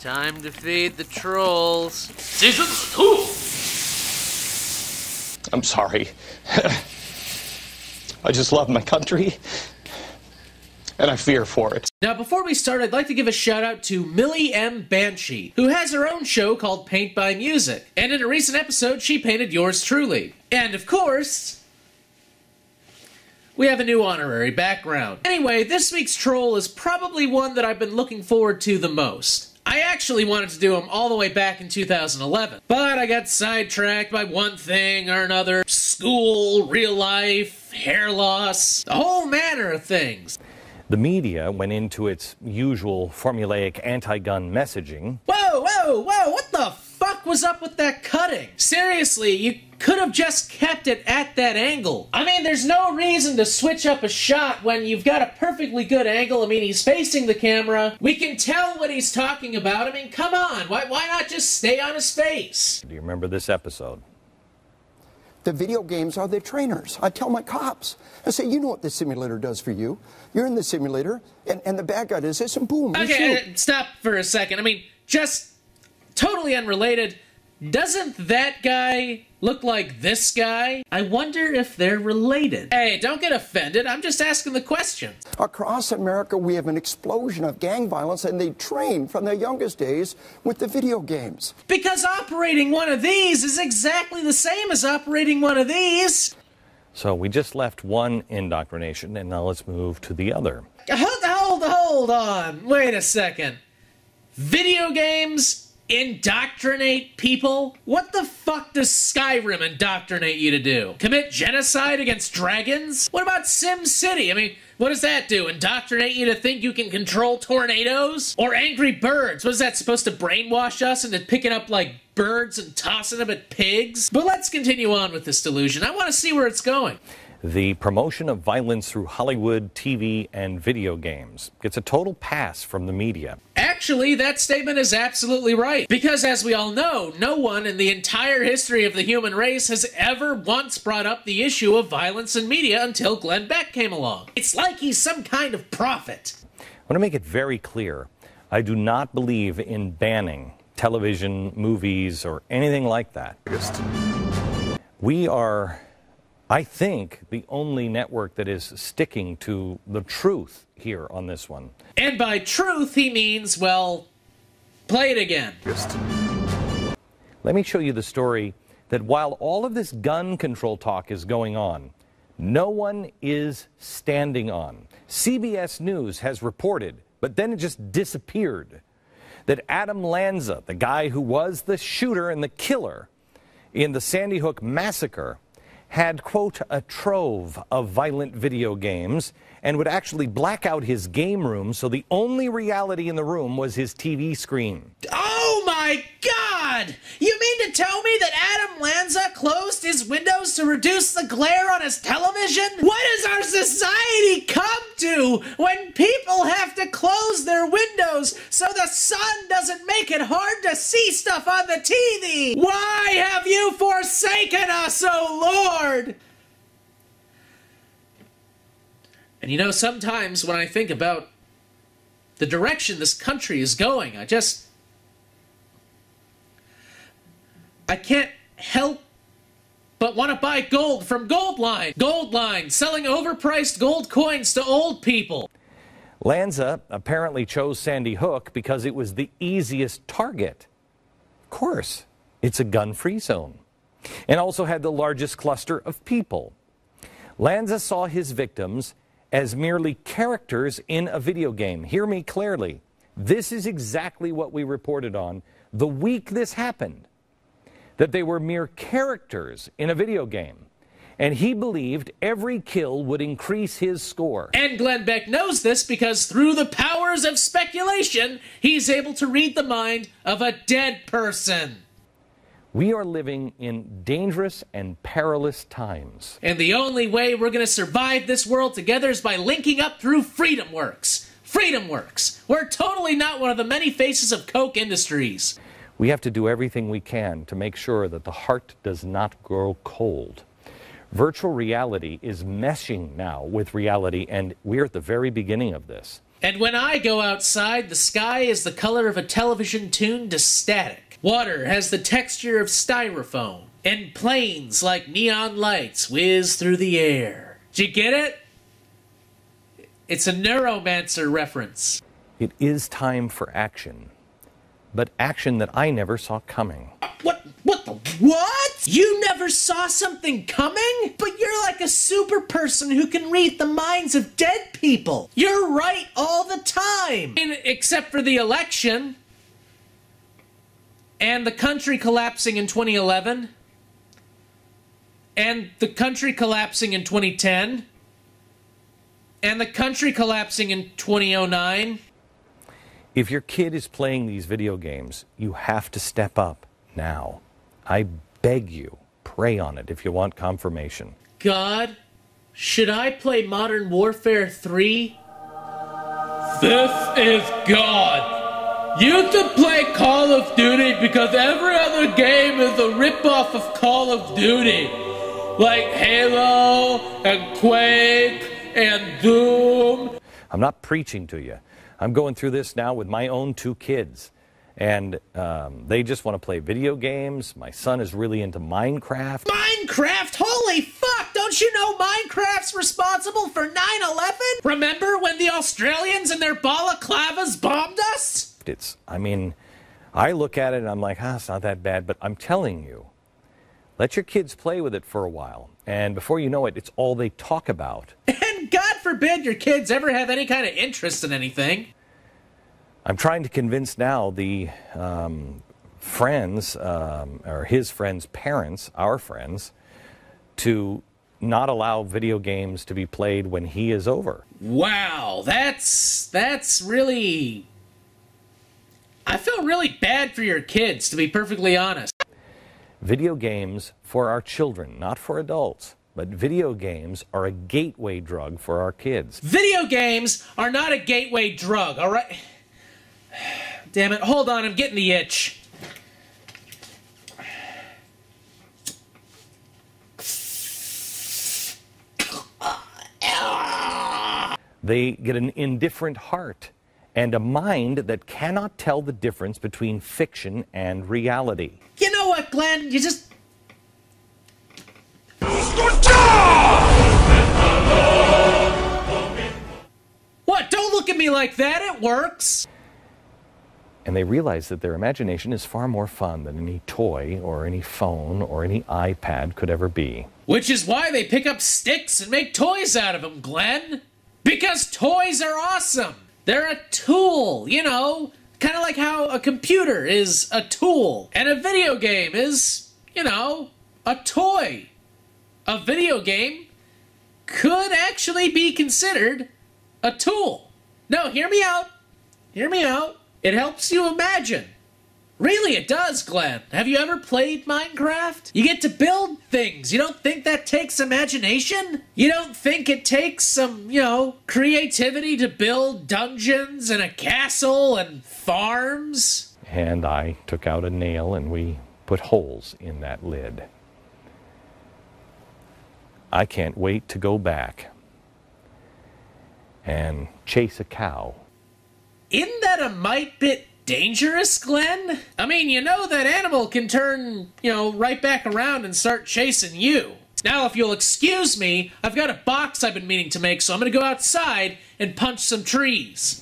Time to feed the trolls. Season 2! I'm sorry. I just love my country, and I fear for it. Now, before we start, I'd like to give a shout out to Millie M. Banshee, who has her own show called Paint by Music. And in a recent episode, she painted yours truly. And of course, we have a new honorary background. Anyway, this week's troll is probably one that I've been looking forward to the most. I actually wanted to do them all the way back in 2011, but I got sidetracked by one thing or another. School, real life, hair loss, a whole manner of things. The media went into its usual formulaic anti-gun messaging. Whoa, whoa, whoa, what the fuck was up with that cutting? Seriously, you could have just kept it at that angle. I mean, there's no reason to switch up a shot when you've got a perfectly good angle. I mean, he's facing the camera. We can tell what he's talking about. I mean, come on, why not just stay on his face? Do you remember this episode? The video games are the trainers. I tell my cops. I say, you know what the simulator does for you. You're in the simulator, and the bad guy does this, and boom, you Okay, shoot. stop for a second. I mean, just totally unrelated. Doesn't that guy look like this guy? I wonder if they're related. Hey, don't get offended. I'm just asking the question. Across America, we have an explosion of gang violence, and they train from their youngest days with the video games. Because operating one of these is exactly the same as operating one of these. So we just left one indoctrination, and now let's move to the other. Hold on. Wait a second. Video games indoctrinate people? What the fuck does Skyrim indoctrinate you to do? Commit genocide against dragons? What about Sim City? I mean, what does that do? Indoctrinate you to think you can control tornadoes? Or Angry Birds? What is that, supposed to brainwash us into picking up, like, birds and tossing them at pigs? But let's continue on with this delusion. I want to see where it's going. The promotion of violence through Hollywood, TV, and video games gets a total pass from the media. Actually, that statement is absolutely right. Because as we all know, no one in the entire history of the human race has ever once brought up the issue of violence in media until Glenn Beck came along. It's like he's some kind of prophet. I want to make it very clear. I do not believe in banning television, movies, or anything like that. We are, I think, the only network that is sticking to the truth here on this one. And by truth, he means, well, play it again. Let me show you the story that while all of this gun control talk is going on, no one is standing on. CBS News has reported, but then it just disappeared, that Adam Lanza, the guy who was the shooter and the killer in the Sandy Hook massacre, had, quote, a trove of violent video games and would actually black out his game room so the only reality in the room was his TV screen. Oh my God! You mean to tell me that Adam Lanza closed his windows to reduce the glare on his television? What does our society come to when people have to close their windows so the sun doesn't make it hard to see stuff on the TV? Why have you forsaken us, O Lord? And you know, sometimes when I think about the direction this country is going, I can't help but want to buy gold from Goldline. Goldline, selling overpriced gold coins to old people. Lanza apparently chose Sandy Hook because it was the easiest target. Of course, it's a gun-free zone, and also had the largest cluster of people. Lanza saw his victims as merely characters in a video game. Hear me clearly. This is exactly what we reported on the week this happened, that they were mere characters in a video game. And he believed every kill would increase his score. And Glenn Beck knows this because through the powers of speculation, he's able to read the mind of a dead person. We are living in dangerous and perilous times. And the only way we're going to survive this world together is by linking up through FreedomWorks. FreedomWorks. We're totally not one of the many faces of Coke Industries. We have to do everything we can to make sure that the heart does not grow cold. Virtual reality is meshing now with reality, and we're at the very beginning of this. And when I go outside, the sky is the color of a television tuned to static. Water has the texture of styrofoam. And planes like neon lights whiz through the air. Did you get it? It's a Neuromancer reference. It is time for action, but action that I never saw coming. What? You never saw something coming? But you're like a super person who can read the minds of dead people. You're right all the time. Except for the election. And the country collapsing in 2011. And the country collapsing in 2010. And the country collapsing in 2009. If your kid is playing these video games, you have to step up now. I beg you, pray on it if you want confirmation. God, should I play Modern Warfare 3? This is God. You should play Call of Duty because every other game is a ripoff of Call of Duty. Like Halo and Quake and Doom. I'm not preaching to you. I'm going through this now with my own 2 kids. And they just want to play video games. My son is really into Minecraft. Minecraft? Holy fuck! Don't you know Minecraft's responsible for 9/11? Remember when the Australians and their balaclavas bombed us? I look at it and I'm like, it's not that bad. But I'm telling you, let your kids play with it for a while. And before you know it, it's all they talk about. And God forbid your kids ever have any kind of interest in anything. I'm trying to convince now the friends, or his friends' parents, our friends, to not allow video games to be played when he is over. Wow, that's really... I feel really bad for your kids, to be perfectly honest. Video games for our children, not for adults. But video games are a gateway drug for our kids. Video games are not a gateway drug, all right? Damn it, hold on, I'm getting the itch. They get an indifferent heart and a mind that cannot tell the difference between fiction and reality. You know what, Glenn? You just... What? Don't look at me like that, it works! And they realize that their imagination is far more fun than any toy or any phone or any iPad could ever be. Which is why they pick up sticks and make toys out of them, Glenn. Because toys are awesome. They're a tool, you know, kind of like how a computer is a tool. And a video game is, you know, a toy. A video game could actually be considered a tool. No, hear me out. Hear me out. It helps you imagine. Really, it does, Glenn. Have you ever played Minecraft? You get to build things. You don't think that takes imagination? You don't think it takes some, you know, creativity to build dungeons and a castle and farms? And I took out a nail and we put holes in that lid. I can't wait to go back and chase a cow. Isn't that a mite bit dangerous, Glenn? I mean, you know that animal can turn, you know, right back around and start chasing you. Now, if you'll excuse me, I've got a box I've been meaning to make, so I'm gonna go outside and punch some trees.